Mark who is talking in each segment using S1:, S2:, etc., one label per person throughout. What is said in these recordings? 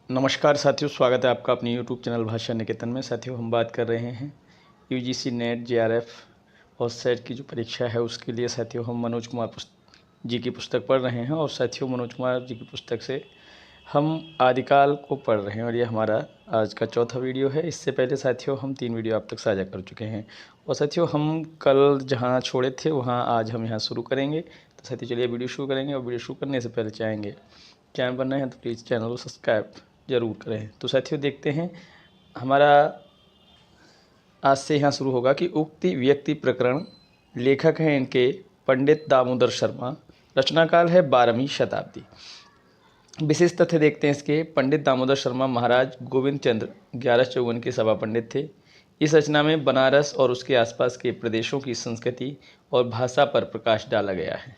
S1: नमस्कार साथियों, स्वागत है आपका अपने यूट्यूब चैनल भाषा निकेतन में। साथियों, हम बात कर रहे हैं यूजीसी नेट, जेआरएफ और सेट की जो परीक्षा है उसके लिए। साथियों, हम मनोज कुमार जी की पुस्तक पढ़ रहे हैं और साथियों मनोज कुमार जी की पुस्तक से हम आदिकाल को पढ़ रहे हैं और ये हमारा आज का चौथा वीडियो है। इससे पहले साथियों हम 3 वीडियो आप तक साझा कर चुके हैं और साथियों हम कल जहाँ छोड़े थे वहाँ आज हम यहाँ शुरू करेंगे। तो साथियों चलिए वीडियो शुरू करेंगे और वीडियो शुरू करने से पहले चाहेंगे चैनल पर नए हैं तो प्लीज़ चैनल को सब्सक्राइब ज़रूर करें। तो साथियों देखते हैं, हमारा आज से यहाँ शुरू होगा कि उक्ति व्यक्ति प्रकरण। लेखक हैं इनके पंडित दामोदर शर्मा। रचनाकाल है 12वीं शताब्दी। विशेष तथ्य देखते हैं इसके। पंडित दामोदर शर्मा महाराज गोविंद चंद्र 1154 के सभा पंडित थे। इस रचना में बनारस और उसके आसपास के प्रदेशों की संस्कृति और भाषा पर प्रकाश डाला गया है।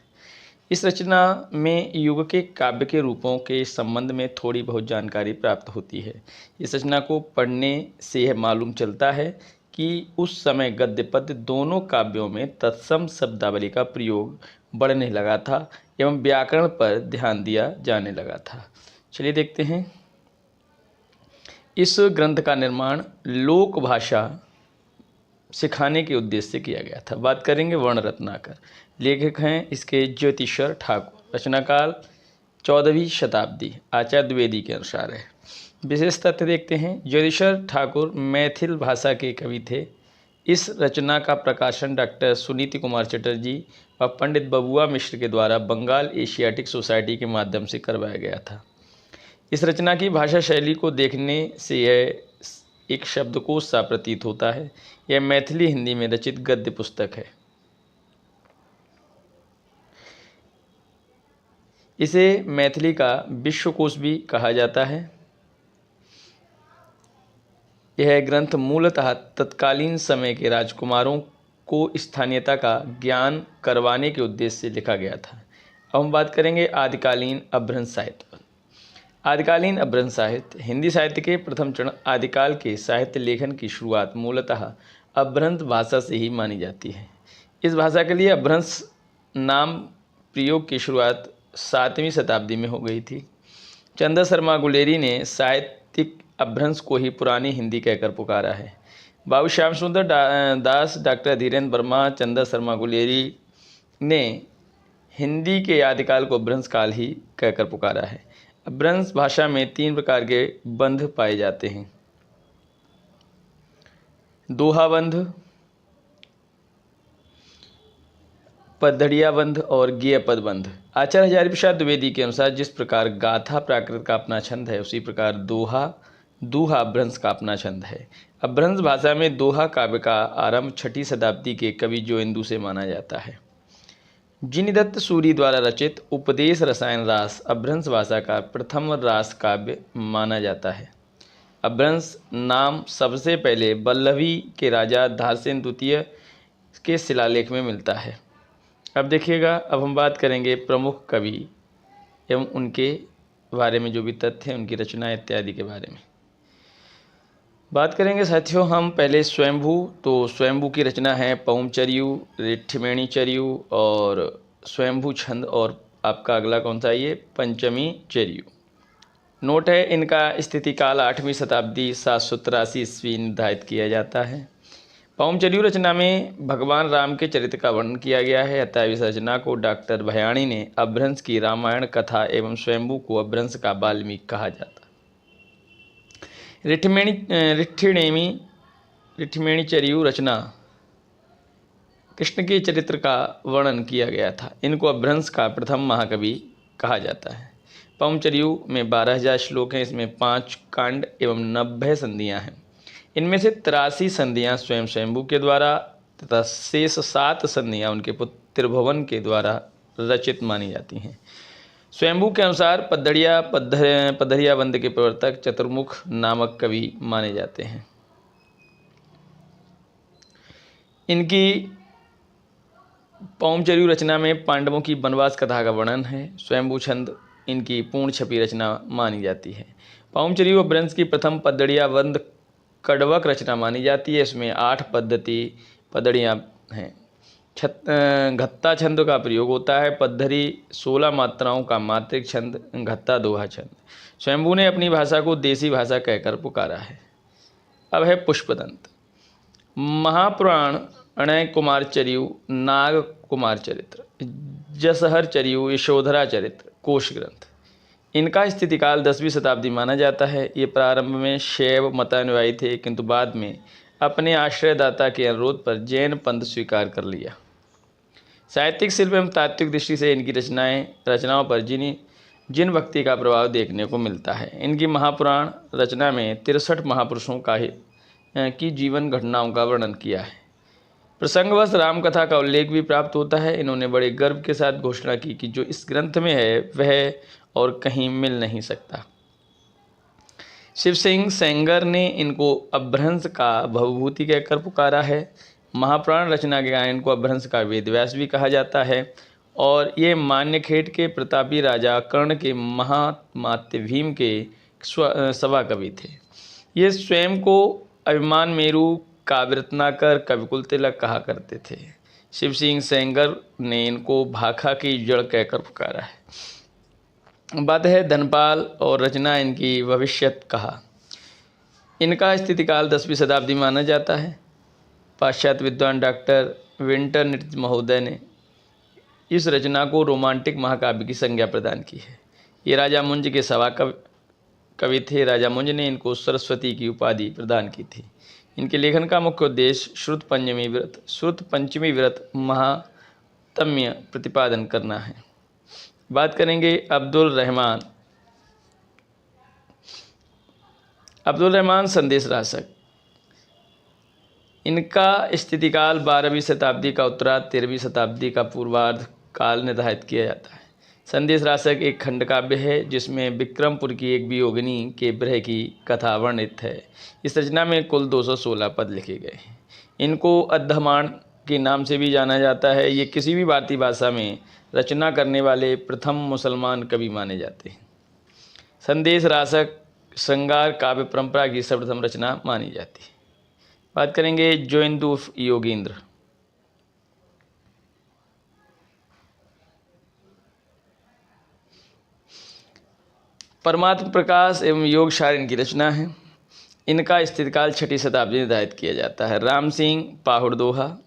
S1: इस रचना में युग के काव्य के रूपों के संबंध में थोड़ी बहुत जानकारी प्राप्त होती है। इस रचना को पढ़ने से यह मालूम चलता है कि उस समय गद्य पद्य दोनों काव्यों में तत्सम शब्दावली का प्रयोग बढ़ने लगा था एवं व्याकरण पर ध्यान दिया जाने लगा था। चलिए देखते हैं। इस ग्रंथ का निर्माण लोक भाषा सिखाने के उद्देश्य से किया गया था। बात करेंगे वर्ण रत्नाकर। लेखक हैं इसके ज्योतिषर ठाकुर। रचनाकाल 14वीं शताब्दी आचार्य द्विवेदी के अनुसार है। विशेष तथ्य देखते हैं। ज्योतिषर ठाकुर मैथिल भाषा के कवि थे। इस रचना का प्रकाशन डॉक्टर सुनीति कुमार चटर्जी व पंडित बबुआ मिश्र के द्वारा बंगाल एशियाटिक सोसाइटी के माध्यम से करवाया गया था। इस रचना की भाषा शैली को देखने से यह एक शब्दकोश सा प्रतीत होता है। यह मैथिली हिंदी में रचित गद्य पुस्तक है। इसे मैथिली का विश्वकोश भी कहा जाता है। यह ग्रंथ मूलतः तत्कालीन समय के राजकुमारों को स्थानीयता का ज्ञान करवाने के उद्देश्य से लिखा गया था। अब हम बात करेंगे आदिकालीन अभ्रंश साहित्य पर। आदिकालीन अभ्रंश साहित्य हिंदी साहित्य के प्रथम चरण आदिकाल के साहित्य लेखन की शुरुआत मूलतः अभ्रंश भाषा से ही मानी जाती है। इस भाषा के लिए अभ्रंश नाम प्रयोग की शुरुआत 7वीं शताब्दी में हो गई थी। चंदा शर्मा गुलेरी ने साहित्यिक अभ्रंश को ही पुरानी हिंदी कहकर पुकारा है। बाबू श्याम सुंदर दास, डॉक्टर धीरेन्द्र वर्मा, चंदा शर्मा गुलेरी ने हिंदी के आदिकाल को अभ्रंश काल ही कहकर पुकारा है। अभ्रंश भाषा में 3 प्रकार के बंध पाए जाते हैं: दोहा बंध, पद्धड़िया बंध और गेयपद बंध। आचार्य हजारी प्रसाद द्विवेदी के अनुसार जिस प्रकार गाथा प्राकृत का अपना छंद है, उसी प्रकार दोहा अभ्रंश का अपना छंद है। अभ्रंश भाषा में दोहा काव्य का आरंभ 6ठी शताब्दी के कवि जोइंदू से माना जाता है। जिनदत्त सूरी द्वारा रचित उपदेश रसायन रास अभ्रंश भाषा का प्रथम रास काव्य माना जाता है। अभ्रंश नाम सबसे पहले वल्लभी के राजा धारसेन द्वितीय के शिलालेख में मिलता है। अब देखिएगा, अब हम बात करेंगे प्रमुख कवि एवं उनके बारे में, जो भी तथ्य हैं उनकी रचना इत्यादि के बारे में बात करेंगे। साथियों हम पहले स्वयंभू, तो स्वयंभू की रचना है पौमचर्यु, रिठ्ठिमेणी चर्यु और स्वयंभू छंद, और आपका अगला कौन सा, ये पंचमी चर्यु। नोट है, इनका स्थिति काल 8वीं शताब्दी 783 ईस्वी निर्धारित किया जाता है। पौमचर्यु रचना में भगवान राम के चरित्र का वर्णन किया गया है। अतः इस रचना को डॉक्टर भयाणी ने अभ्रंश की रामायण कथा एवं स्वयंभू को अभ्रंश का वाल्मीकि कहा जाता है। रिठ्ठिमेणी चर्यु रचना कृष्ण के चरित्र का वर्णन किया गया था। इनको अभ्रंश का प्रथम महाकवि कहा जाता है। पौमचर्यु में 12,000 श्लोक हैं। इसमें 5 कांड एवं 90 संधियाँ हैं। इनमें से 83 संधियाँ स्वयं स्वयंभू के द्वारा तथा शेष 7 संधियाँ उनके पुत्र त्रिभुवन के द्वारा रचित मानी जाती हैं। स्वयंभू के अनुसार पद्धड़िया बंध के प्रवर्तक चतुर्मुख नामक कवि माने जाते हैं। इनकी पौमचर्यु रचना में पांडवों की वनवास कथा का वर्णन है। स्वयंभू छंद इनकी पूर्ण छपी रचना मानी जाती है। पौमचर्यु अभ्रंश की प्रथम पद्धड़िया बंध कड़वक रचना मानी जाती है। इसमें 8 पद्धड़ियाँ हैं। घत्ता छंद का प्रयोग होता है। पद्धरी 16 मात्राओं का मात्रिक छंद, घत्ता दोहा छंद। स्वयंभू ने अपनी भाषा को देसी भाषा कहकर पुकारा है। अब है पुष्पदंत। महापुराण, अणय कुमार चरियु, नाग कुमार चरित्र, जसहर चरियु, यशोधरा चरित्र, कोश ग्रंथ। इनका स्थितिकाल 10वीं शताब्दी माना जाता है। ये प्रारंभ में शैव मतानुयायी थे, किंतु बाद में अपने आश्रयदाता के अनुरोध पर जैन पंथ स्वीकार कर लिया। साहित्यिक शिल्प एवं तात्विक दृष्टि से इनकी रचनाओं पर जिन भक्ति का प्रभाव देखने को मिलता है। इनकी महापुराण रचना में 63 महापुरुषों की जीवन घटनाओं का वर्णन किया है। प्रसंगवश रामकथा का उल्लेख भी प्राप्त होता है। इन्होंने बड़े गर्व के साथ घोषणा की कि जो इस ग्रंथ में है वह और कहीं मिल नहीं सकता। शिव सिंह सेंगर ने इनको अपभ्रंश का भवभूति कहकर पुकारा है। महापुराण रचना के कारण इनको अपभ्रंश का वेदव्यास भी कहा जाता है और ये मान्यखेट के प्रतापी राजा कर्ण के महामात्य भीम के सभा कवि थे। ये स्वयं को अभिमान मेरु, काव्यरत्नाकर, कविकुल तिलक कहा करते थे। शिव सिंह सेंगर ने इनको भाखा की जड़ कहकर पुकारा है। बात है धनपाल और रचना इनकी भविष्यत कहा। इनका स्थितिकाल 10वीं शताब्दी माना जाता है। पाश्चात्य विद्वान डॉक्टर विंटरनिट महोदय ने इस रचना को रोमांटिक महाकाव्य की संज्ञा प्रदान की है। ये राजा मुंज के सभा कवि थे। राजा मुंज ने इनको सरस्वती की उपाधि प्रदान की थी। इनके लेखन का मुख्य उद्देश्य श्रुत पंचमी व्रत महात्म्य प्रतिपादन करना है। बात करेंगे अब्दुल रहमान संदेश रासक। इनका स्थितिकाल 12वीं शताब्दी का उत्तरार्ध, 13वीं शताब्दी का पूर्वार्ध काल निर्धारित किया जाता है। संदेश रासक एक खंडकाव्य है जिसमें विक्रमपुर की एक वियोगिनी के विरह की कथा वर्णित है। इस रचना में कुल 216 पद लिखे गए हैं। इनको अद्धमाण के नाम से भी जाना जाता है। ये किसी भी भारतीय भाषा में रचना करने वाले प्रथम मुसलमान कवि माने जाते हैं। संदेश रासक श्रृंगार काव्य परंपरा की सर्वप्रथम रचना मानी जाती है। बात करेंगे जोइंदू योगींद्र। परमात्म प्रकाश एवं योग सार इनकी रचना है। इनका स्थितिकाल 6वीं शताब्दी निर्धारित किया जाता है। राम सिंह पाहुड़दोहा,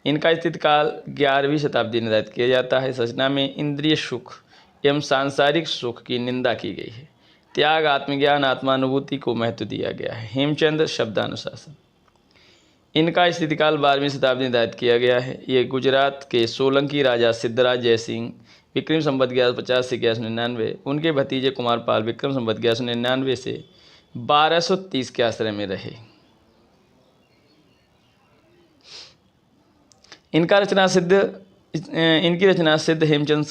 S1: इनका स्थितिकाल 11वीं शताब्दी निर्धारित किया जाता है। इस रचना में इंद्रिय सुख एवं सांसारिक सुख की निंदा की गई है। त्याग, आत्मज्ञान, आत्मानुभूति को महत्व दिया गया है। हेमचंद्र शब्दानुशासन, इनका स्थितिकाल 12वीं शताब्दी निर्धारित किया गया है। ये गुजरात के सोलंकी राजा सिद्धराज जयसिंह विक्रम संवत 1150 से 1199, उनके भतीजे कुमारपाल विक्रम संवत 1199 से 1230 के आश्रय में रहे। इनकी रचना सिद्ध हेमचंद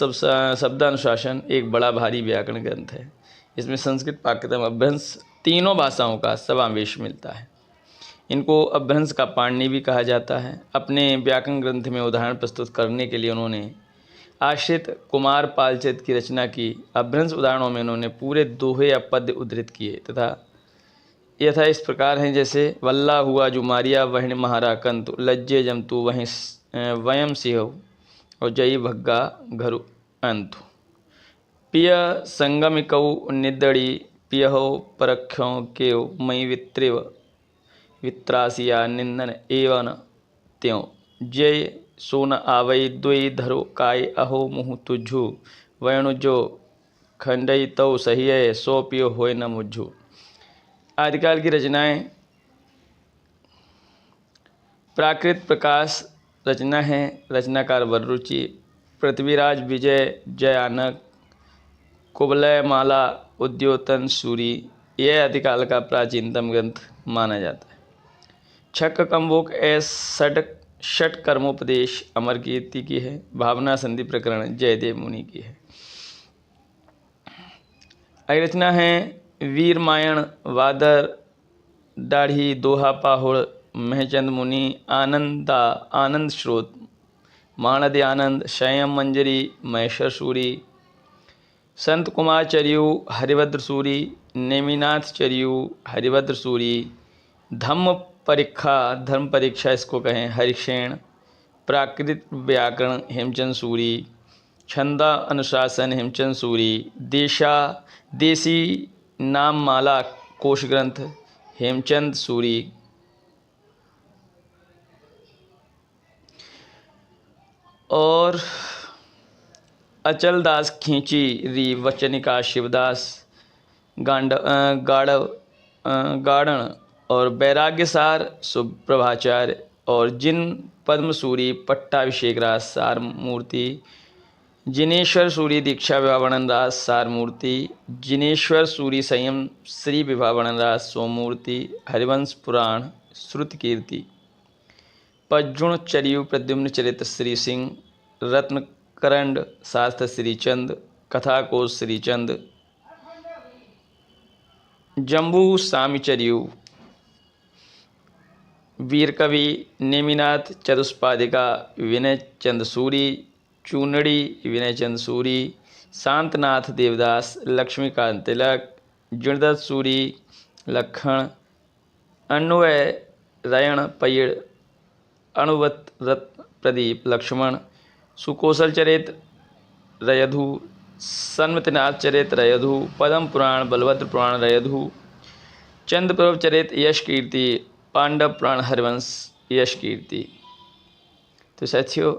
S1: शब्दानुशासन एक बड़ा भारी व्याकरण ग्रंथ है। इसमें संस्कृत, प्राकृत, अपभ्रंश तीनों भाषाओं का समावेश मिलता है। इनको अपभ्रंश का पाणिनि भी कहा जाता है। अपने व्याकरण ग्रंथ में उदाहरण प्रस्तुत करने के लिए उन्होंने आश्रित कुमार पालचेत की रचना की। अपभ्रंश उदाहरणों में उन्होंने पूरे दोहे या पद्य उद्धृत किए तथा यथा इस प्रकार हैं जैसे वल्ला हुआ जुमारिया वहिण महारा कंतु, लज्जे जमतु वहीं वयम सिंह और जयी भग्गा घरु अंतु, पिय संगमिकौ निदड़ी पियहो परख्यों केव मई वित्रेव वित्रासिया निंदन एवं त्यों, जय सोन आवई द्वि धरो काय अहो मुँह तुझू, वयणु जो खंडई तौ सही सो पियो होय न मुझू। आदिकाल की रचनाएं प्राकृत प्रकाश रचना है। रचनाकार वररुचि, पृथ्वीराज विजय जयानक, कुबलय माला, उद्योतन सूरी, यह आदिकाल का प्राचीनतम ग्रंथ माना जाता है। छक कंबोक षट कर्मोपदेश अमर कीर्ति की है। भावना संधि प्रकरण जयदेव मुनि की है। अगली रचना है वीरमायण, वादर, दाढ़ी, दोहा, पाहुड़, महचंद मुनि, आनंद स्रोत, माणद आनंद, संयम मंजरी, महेश्वर सूरी, संत कुमार चरियु, हरिभद्र सूरी, नेमिनाथ चरियु, हरिभद्र सूरी, धर्म परीक्षा इसको कहें हरिक्षेण, प्राकृत व्याकरण हेमचंद सूरी, छंदा अनुशासन हेमचंद सूरी, देसी नाममाला कोश ग्रंथ हेमचंद सूरी, और अचलदास खींची री वचनिका शिवदास गाड़न और वैराग्यसार सुप्रभाचार्य, और जिन पद्मसूरी पट्टाभिषेक राज सार मूर्ति, जिनेश्वर सूरी दीक्षा विभावणन राज सार मूर्ति, जिनेश्वर सूरी संयम श्री विभावणन राज सोमूर्ति, हरिवंश पुराण श्रुत कीर्ति, पज्जुण चरियु प्रद्युम्न चरित श्री सिंह, रत्नकरंड शास्त्र श्रीचंद, कथाकोश श्रीचंद, जम्बू सामिचर्यु, वीरकवि नेमिनाथ चतुष्पादिका विनय चंद सूरी, चूनड़ी विनय चंद सूरी, शांतनाथ देवदास, लक्ष्मीकांत तिलक, जिणदत्त सूरी, लखन, अन्वय रायण पय्यड़, अणुवत रत्न प्रदीप लक्ष्मण, सुकोसल चरित रयधु, सन्मतिनाथ चरित रयधु, पद्म पुराण बलभद्र पुराण रयधु, चंद्रप्रभ चरित यश कीर्ति, पांडव पुराण हरिवंश यश कीर्ति। तो साथियों,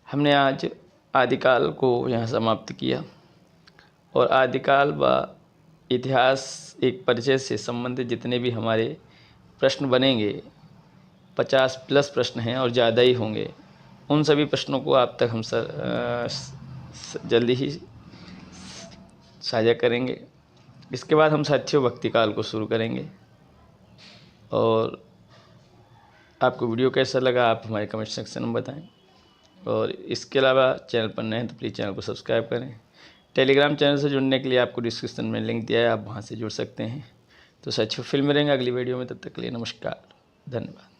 S1: हमने आज आदिकाल को यहाँ समाप्त किया, और आदिकाल व इतिहास एक परिचय से संबंधित जितने भी हमारे प्रश्न बनेंगे, 50+ प्रश्न हैं और ज़्यादा ही होंगे, उन सभी प्रश्नों को आप तक हम जल्दी ही साझा करेंगे। इसके बाद हम साथियों भक्ति काल को शुरू करेंगे। और आपको वीडियो कैसा लगा आप हमारे कमेंट सेक्शन में बताएं, और इसके अलावा चैनल पर नए हैं तो प्लीज़ चैनल को सब्सक्राइब करें। टेलीग्राम चैनल से जुड़ने के लिए आपको डिस्क्रिप्शन में लिंक दिया है, आप वहां से जुड़ सकते हैं। तो साथियों फिर मिलेंगे अगली वीडियो में, तब तक के लिए नमस्कार, धन्यवाद।